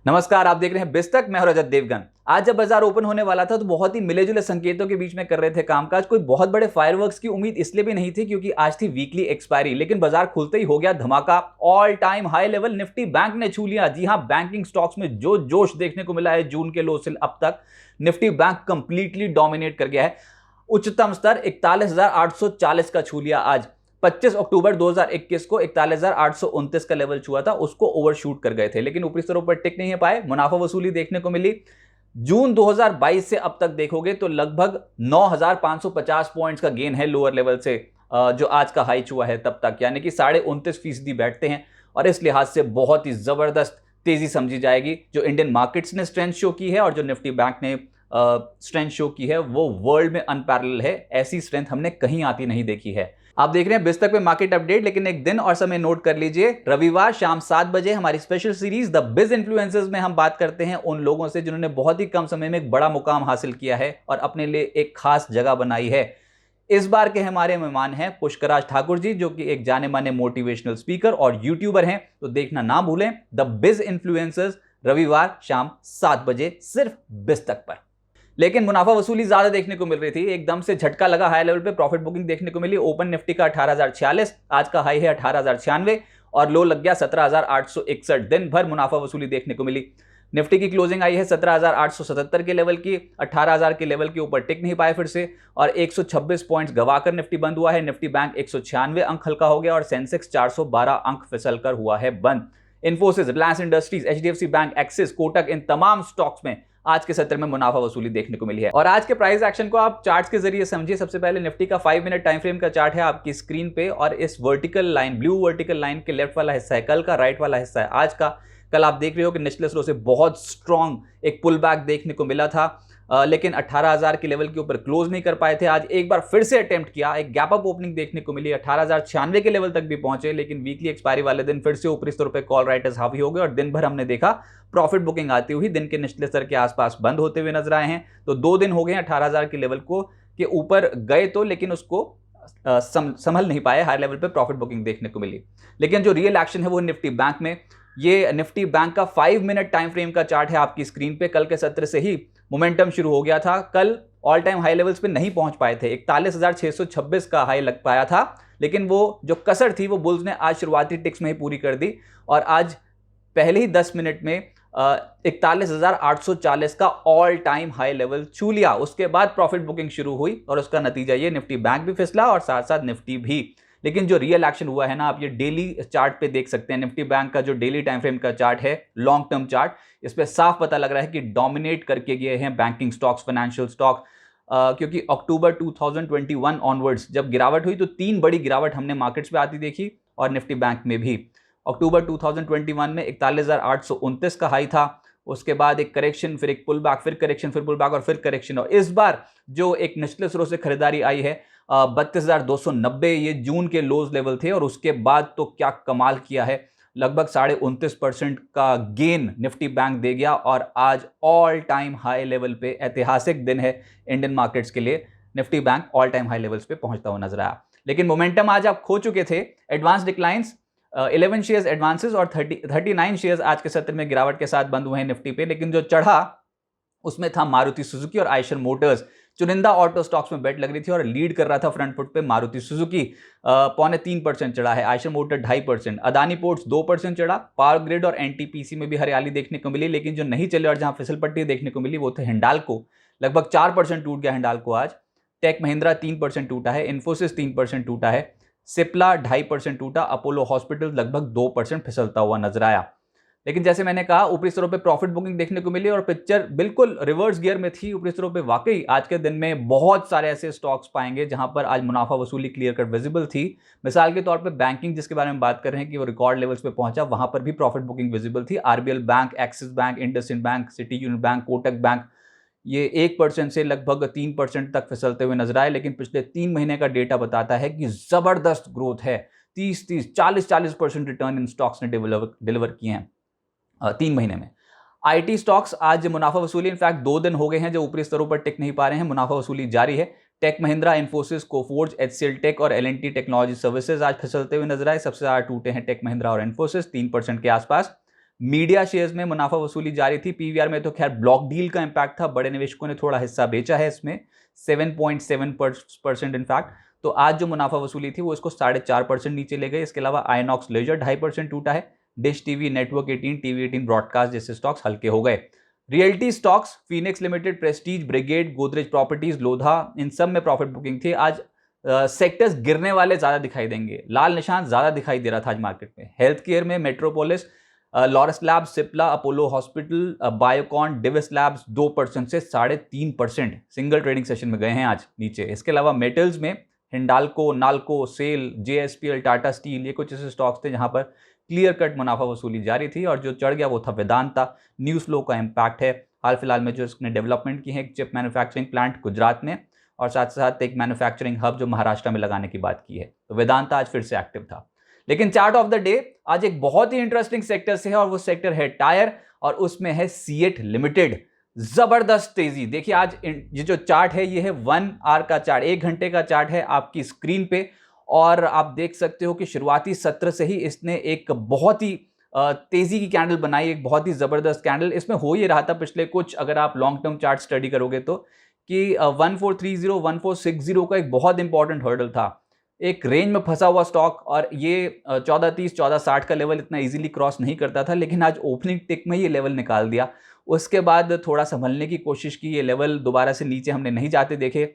नमस्कार, आप देख रहे हैं बिस्तक। मैं हूं रजत देवगन। आज जब बाजार ओपन होने वाला था तो बहुत ही मिले जुले संकेतों के बीच में कर रहे थे कामकाज। कोई बहुत बड़े फायरवर्क्स की उम्मीद इसलिए भी नहीं थी क्योंकि आज थी वीकली एक्सपायरी, लेकिन बाजार खुलते ही हो गया धमाका। All time high level Nifty bank ने छू लिया। जी हां, बैंकिंग स्टॉक्स में जो जोश देखने को मिला है जून के लो से अब तक, निफ्टी बैंक कंप्लीटली डोमिनेट कर गया है। उच्चतम स्तर 41,840 का छू लिया। आज 25 अक्टूबर 2021 को 41,829 का लेवल छुआ था, उसको ओवरशूट कर गए थे, लेकिन ऊपरी स्तरों पर टिक नहीं पाए। मुनाफा वसूली देखने को मिली। जून 2022 से अब तक देखोगे तो लगभग 9,550 पॉइंट्स का गेन है लोअर लेवल से, जो आज का हाई छुआ है तब तक, यानी कि 29.5% बैठते हैं। और इस लिहाज से बहुत ही जबरदस्त तेजी समझी जाएगी। जो इंडियन मार्केट्स ने स्ट्रेंथ शो की है और जो निफ्टी बैंक ने स्ट्रेंथ शो की है, वो वर्ल्ड में अनपैरेलल है। ऐसी स्ट्रेंथ हमने कहीं आती नहीं देखी है। आप देख रहे हैं बिस्तक पे मार्केट अपडेट, लेकिन एक दिन और समय नोट कर लीजिए। रविवार शाम 7 बजे हमारी स्पेशल सीरीज द बिज इन्फ्लुएंसर्स में हम बात करते हैं उन लोगों से जिन्होंने बहुत ही कम समय में एक बड़ा मुकाम हासिल किया है और अपने लिए एक खास जगह बनाई है। इस बार के हमारे मेहमान हैं पुष्कराज ठाकुर जी, जो कि एक जाने माने मोटिवेशनल स्पीकर और यूट्यूबर हैं। तो देखना ना भूलें द बिज इन्फ्लुएंसर्स, रविवार शाम 7 बजे सिर्फ बिस्तक पर। लेकिन मुनाफा वसूली ज्यादा देखने को मिल रही थी। एकदम से झटका लगा, हाई लेवल पे प्रॉफिट बुकिंग देखने को मिली। ओपन निफ्टी का 18,046, आज का हाई है 18,096 और लो लग गया 17,861। दिन भर मुनाफा वसूली देखने को मिली। निफ्टी की क्लोजिंग आई है 17,877 के लेवल की, 18,000 के लेवल के ऊपर टिक नहीं पाए फिर से, और 126 पॉइंट्स गवाकर निफ्टी बंद हुआ है। निफ्टी बैंक 196 अंक हल्का हो गया और सेंसेक्स 412 अंक फिसल कर हुआ है बंद। Infosys, Reliance Industries, HDFC bank, Axis, Kotak, इन तमाम स्टॉक्स में आज के सत्र में मुनाफा वसूली देखने को मिली है। और आज के प्राइस एक्शन को आप चार्ट्स के जरिए समझिए। सबसे पहले निफ्टी का 5 मिनट टाइम फ्रेम का चार्ट है आपकी स्क्रीन पे, और इस vertical line, blue vertical line के लेफ्ट वाला हिस्सा है कल का, राइट वाला हिस्सा है आज का। कल आप देख रहे हो कि निचले स्लो से बहुत स्ट्रॉन्ग एक पुल बैक देखने को मिला था, लेकिन 18,000 के लेवल के ऊपर क्लोज नहीं कर पाए थे। आज एक बार फिर से अटेम्प्ट किया, एक गैप अप ओपनिंग देखने को मिली, 18,096 के लेवल तक भी पहुंचे, लेकिन वीकली एक्सपायरी वाले दिन फिर से ऊपरी स्तर पे कॉल राइटर्स हावी हो गए और दिन भर हमने देखा प्रॉफिट बुकिंग आती हुई दिन के निचले स्तर के आसपास बंद होते हुए नजर आए हैं। तो 2 दिन हो गए 18,000 के लेवल को के ऊपर गए तो, लेकिन उसको संभल नहीं पाए। हाई लेवल पे प्रॉफिट बुकिंग देखने को मिली, लेकिन जो रियल एक्शन है वो निफ्टी बैंक में। ये निफ्टी बैंक का 5 मिनट टाइम फ्रेम का चार्ट है आपकी स्क्रीन पे। कल के सत्र से ही मोमेंटम शुरू हो गया था। कल ऑल टाइम हाई लेवल्स पे नहीं पहुंच पाए थे, 41,626 का हाई लग पाया था, लेकिन वो जो कसर थी वो बुल्स ने आज शुरुआती टिक्स में ही पूरी कर दी और आज पहले ही 10 मिनट में 41,840 का ऑल टाइम हाई लेवल छू लिया। उसके बाद प्रॉफिट बुकिंग शुरू हुई और उसका नतीजा ये, निफ्टी बैंक भी फिसला और साथ साथ निफ्टी भी। लेकिन जो रियल एक्शन हुआ है ना, आप ये डेली चार्ट पे देख सकते हैं। निफ्टी बैंक का जो डेली टाइम फ्रेम का चार्ट है, लॉन्ग टर्म चार्ट, इस पे साफ पता लग रहा है कि डोमिनेट करके गए हैं बैंकिंग स्टॉक्स, फाइनेंशियल स्टॉक। क्योंकि अक्टूबर 2021 ऑनवर्ड्स जब गिरावट हुई तो 3 बड़ी गिरावट हमने मार्केट्स पे आती देखी और निफ्टी बैंक में भी। अक्टूबर 2021 में 41,829 का हाई था, उसके बाद एक करेक्शन, फिर एक पुल बैक, फिर करेक्शन, फिर पुल बैक और फिर करेक्शन। और इस बार जो एक निचले स्रोत से खरीदारी आई है 32,290, ये जून के लोज लेवल थे और उसके बाद तो क्या कमाल किया है, लगभग 29.5% का गेन निफ्टी बैंक दे गया और आज ऑल टाइम हाई लेवल पे, ऐतिहासिक दिन है इंडियन मार्केट्स के लिए, Nifty bank all time high levels पे पहुंचता हुआ नजर आया। लेकिन मोमेंटम आज आप खो चुके थे। एडवांस डिक्लाइंस, 11 शेयर्स एडवांसेस और 39 शेयर्स आज के सत्र में गिरावट के साथ बंद हुए हैं निफ्टी पे। लेकिन जो चढ़ा उसमें था मारुति सुजुकी और आयशर मोटर्स। चुनिंदा ऑटो स्टॉक्स में बेट लग रही थी और लीड कर रहा था फ्रंट फुट पे मारुति सुजुकी, 0.25% चढ़ा है, आयशर मोटर 2.5%, अदानी पोर्ट्स 2% चढ़ा। पावर ग्रिड और एनटीपीसी में भी हरियाली देखने को मिली, लेकिन जो नहीं चले और जहां फिसल पट्टी देखने को मिली वो थे हिंडाल्को, लगभग 4% टूट गया हिंडाल्को आज। टेक महिंद्रा 3% टूटा है, इन्फोसिस 3% टूटा है, सिप्ला 2.5% टूटा, अपोलो हॉस्पिटल लगभग 2% फिसलता हुआ नजर आया। लेकिन जैसे मैंने कहा, ऊपरी स्तरों पे प्रॉफिट बुकिंग देखने को मिली और पिक्चर बिल्कुल रिवर्स गियर में थी ऊपरी स्तरों पे। वाकई आज के दिन में बहुत सारे ऐसे स्टॉक्स पाएंगे जहां पर आज मुनाफा वसूली क्लियर कट विजिबल थी। मिसाल के तौर पे बैंकिंग, जिसके बारे में बात कर रहे हैं कि वो रिकॉर्ड लेवल्स पे पहुंचा, वहां पर भी प्रॉफिट बुकिंग विजिबल थी। RBL bank, axis bank, IndusInd bank, city union bank, Kotak bank, ये 1% से लगभग 3% तक फिसलते हुए नजर आए। लेकिन पिछले 3 महीने का डेटा बताता है कि जबरदस्त ग्रोथ है, 30-30, 40-40% रिटर्न इन स्टॉक्स ने डिलीवर किए हैं 3 महीने में। आईटी स्टॉक्स आज मुनाफा वसूली, इनफैक्ट 2 दिन हो गए हैं जो ऊपरी स्तरों पर टिक नहीं पा रहे हैं, मुनाफा वसूली जारी है। टेक महिंद्रा, इन्फोसिस, कोफोर्ज, एचसीएल टेक और एलएनटी टेक्नोलॉजी सर्विसेज आज फिसलते हुए नजर आए। सबसे ज्यादा टूटे हैं टेक महिंद्रा और इन्फोसिस, 3% के आसपास। मीडिया शेयर्स में मुनाफा वसूली जारी थी। पीवीआर में तो खैर ब्लॉक डील का इंपैक्ट था, बड़े निवेशकों ने थोड़ा हिस्सा बेचा है इसमें 7.7% इनफैक्ट। तो आज जो मुनाफा वसूली थी वो इसको 4.5% नीचे ले गए। इसके अलावा आइनॉक्स लेजर 2.5% टूटा है। Dish TV, Network 18, TV 18 Broadcast जैसे स्टॉक्स हल्के हो गए। Realty stocks Phoenix Limited, Prestige, Brigade, Godrej Properties, Lodha, इन सब में प्रॉफिट बुकिंग थी। आज सेक्टर्स गिरने वाले ज्यादा दिखाई देंगे, लाल निशान ज्यादा दिखाई दे रहा था आज मार्केट में। हेल्थ केयर में Metropolis, Laurus labs, Cipla, Apollo hospital, Biocon, Divis labs 2% से 3.5% सिंगल ट्रेडिंग सेशन में गए हैं आज नीचे। इसके अलावा मेटल्स में हिंडाल्को, नाल्को, सेल, जेएसपीएल, टाटा स्टील, ये कुछ ऐसे स्टॉक्स थे जहां पर क्लियर कट मुनाफा वसूली जारी थी। और जो चढ़ गया वो था वेदांता। न्यूज फ्लो का इंपैक्ट है, हाल फिलहाल में जो इसने डेवलपमेंट की है, एक चिप मैन्युफैक्चरिंग प्लांट गुजरात में और साथ साथ एक मैन्युफैक्चरिंग हब जो महाराष्ट्र में लगाने की बात की है। तो वेदांता आज फिर से एक्टिव था। लेकिन चार्ट ऑफ द डे आज एक बहुत ही इंटरेस्टिंग सेक्टर से है और वो सेक्टर है टायर, और उसमें है सीएट लिमिटेड। जबरदस्त तेजी देखिए आज ये जो चार्ट है ये है 1 आवर का चार्ट, 1 घंटे का चार्ट है आपकी स्क्रीन पे। और आप देख सकते हो कि शुरुआती सत्र से ही इसने एक बहुत ही तेजी की कैंडल बनाई, एक बहुत ही जबरदस्त कैंडल। इसमें हो ये रहा था पिछले कुछ, अगर आप लॉन्ग टर्म चार्ट स्टडी करोगे तो, कि 1430 1460 का एक बहुत इंपॉर्टेंट हर्डल था, एक रेंज में फंसा हुआ स्टॉक, और ये 1430 1460 का लेवल इतना इजीली क्रॉस नहीं करता था। लेकिन आज ओपनिंग टिक में ये लेवल निकाल दिया। उसके बाद थोड़ा संभलने की कोशिश की, ये लेवल दोबारा से नीचे हमने नहीं जाते देखे।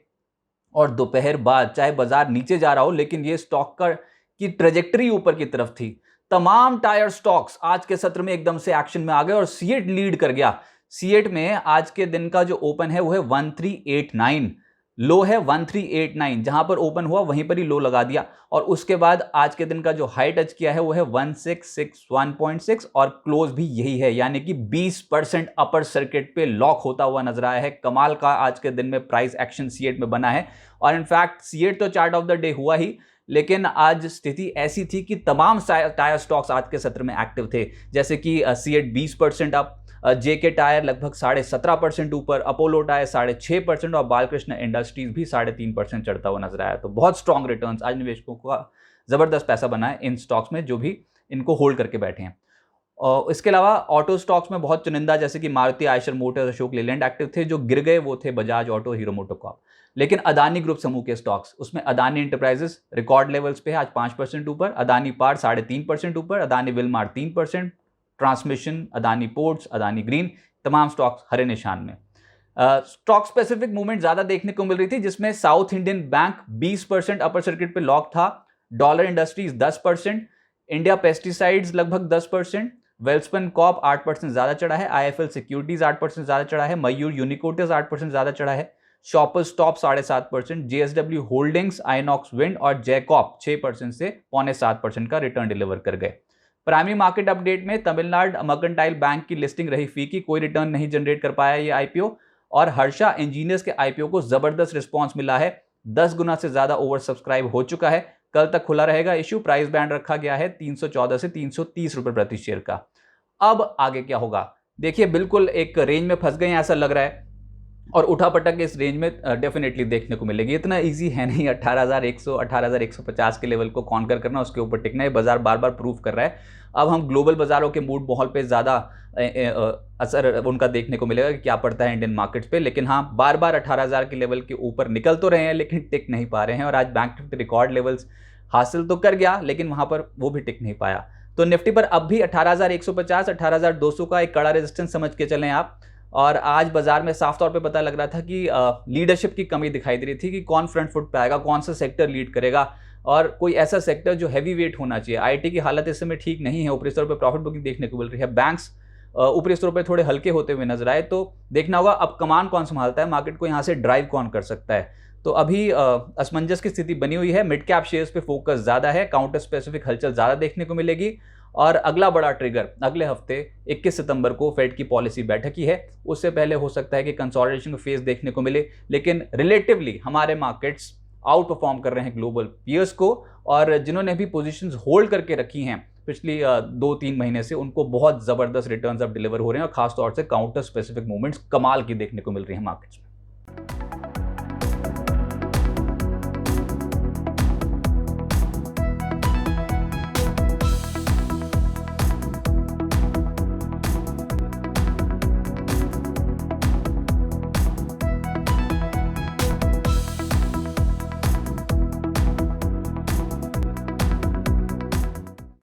और दोपहर बाद चाहे बाजार नीचे जा रहा हो, लेकिन ये स्टॉक की ट्रेजेक्टरी ऊपर की तरफ थी। तमाम टायर स्टॉक्स आज के सत्र में एकदम से एक्शन में आ गए और सीएट लीड कर गया। सीएट में आज के दिन का जो ओपन है वो है 1389, लो है 1389, जहां पर ओपन हुआ वहीं पर ही लो लगा दिया। और उसके बाद आज के दिन का जो हाई टच किया है वो है 1661.6 और क्लोज भी यही है, यानी कि 20% अपर सर्किट पे लॉक होता हुआ नजर आया है। कमाल का आज के दिन में प्राइस एक्शन सीएट में बना है। और इनफैक्ट सीएट तो चार्ट ऑफ द डे हुआ ही, लेकिन आज स्थिति ऐसी थी कि तमाम टायर स्टॉक्स आज के सत्र में एक्टिव थे, जैसे कि सीएट 20% अप, जेके टायर लगभग 17.5% ऊपर, अपोलो टायर 6.5% और बालकृष्ण इंडस्ट्रीज भी 3.5% चढ़ता हुआ नजर आया। तो बहुत स्ट्रॉन्ग रिटर्न्स आज निवेशकों का जबरदस्त पैसा बना है इन स्टॉक्स में जो भी इनको होल्ड करके बैठे हैं। और इसके अलावा ऑटो स्टॉक्स में बहुत चुनिंदा, जैसे कि मारुति, आयशर मोटर्स, अशोक लेलैंड एक्टिव थे। जो गिर गए वो थे बजाज ऑटो, हीरो मोटोकॉर्प। लेकिन अदानी ग्रुप समूह के स्टॉक्स, उसमें अदानी एंटरप्राइजेस रिकॉर्ड लेवल्स पे है आज 5% ऊपर, अदानी पार 3.5% ऊपर, Adani Wilmar 3%, transmission, Adani ports, Adani green, तमाम स्टॉक्स हरे निशान में। स्टॉक स्पेसिफिक मूवमेंट ज्यादा देखने को मिल रही थी, जिसमें south Indian bank 20% upper circuit पे लॉक था, डॉलर इंडस्ट्रीज 10%, इंडिया पेस्टिसाइड्स लगभग 10%, वेल्सपन कॉप 8% ज्यादा चढ़ा है, आईएफएल सिक्योरिटीज 8% ज्यादा चढ़ा है, मयूर यूनिकोटिस 8% ज्यादा चढ़ा है, shoppers stop 7.5%, JSW holdings, INOX wind और जैकॉप 6% से 6.25% का रिटर्न डिलीवर कर गए। प्राइमरी मार्केट अपडेट में तमिलनाडु मर्केंटाइल बैंक की लिस्टिंग रही फीकी, कोई रिटर्न नहीं जनरेट कर पाया ये आईपीओ। और हर्षा इंजीनियर्स के आईपीओ को जबरदस्त रिस्पांस मिला है, 10 गुना से ज्यादा ओवर सब्सक्राइब हो चुका है। कल तक खुला रहेगा इश्यू, प्राइस बैंड रखा गया है 314 से 330 रुपए प्रति शेयर का। अब आगे क्या होगा देखिए, बिल्कुल एक रेंज में फंस गए हैं ऐसा लग रहा है, और उठापटक इस रेंज में डेफिनेटली देखने को मिलेगी। इतना इजी है नहीं 18,100 18,150 के लेवल को कॉन्कर करना, उसके ऊपर टिकना है। बाजार बार बार प्रूव कर रहा है। अब हम ग्लोबल बाजारों के मूड माहौल पे ज़्यादा असर उनका देखने को मिलेगा कि क्या पड़ता है इंडियन मार्केट्स पे। लेकिन हाँ, बार बार 18,000 के लेवल के ऊपर निकल तो रहे हैं, लेकिन टिक नहीं पा रहे हैं। और आज बैंक निफ्टी रिकॉर्ड लेवल्स हासिल तो कर गया, लेकिन वहाँ पर वो भी टिक नहीं पाया। तो निफ्टी पर अब भी 18,150 18,200 का एक कड़ा रेजिस्टेंस समझ के चलें आप। और आज बाजार में साफ तौर पे पता लग रहा था कि लीडरशिप की कमी दिखाई दे रही थी कि कौन फ्रंट फुट पे आएगा, कौन सा सेक्टर लीड करेगा, और कोई ऐसा सेक्टर जो हैवी वेट होना चाहिए। आईटी की हालत इस समय ठीक नहीं है, ऊपरी स्तर पर प्रॉफिट बुकिंग देखने को मिल रही है। बैंक्स ऊपरी स्तर पर थोड़े हल्के होते हुए नजर आए। तो देखना होगा अब कमान कौन संभालता है, मार्केट को यहाँ से ड्राइव कौन कर सकता है। तो अभी असमंजस की स्थिति बनी हुई है। मिड कैप शेयर्स पे फोकस ज्यादा है, काउंटर स्पेसिफिक हलचल ज्यादा देखने को मिलेगी। और अगला बड़ा ट्रिगर अगले हफ्ते 21 सितंबर को फेड की पॉलिसी बैठक ही है। उससे पहले हो सकता है कि कंसोलिडेशन का फेज देखने को मिले, लेकिन रिलेटिवली हमारे मार्केट्स आउट परफॉर्म कर रहे हैं ग्लोबल पीयर्स को। और जिन्होंने भी पोजीशंस होल्ड करके रखी हैं पिछली 2-3 महीने से, उनको बहुत जबरदस्त रिटर्न्स अब डिलीवर हो रहे हैं, और खासतौर से काउंटर स्पेसिफिक मूवमेंट्स कमाल की देखने को मिल रही है मार्केट्स में।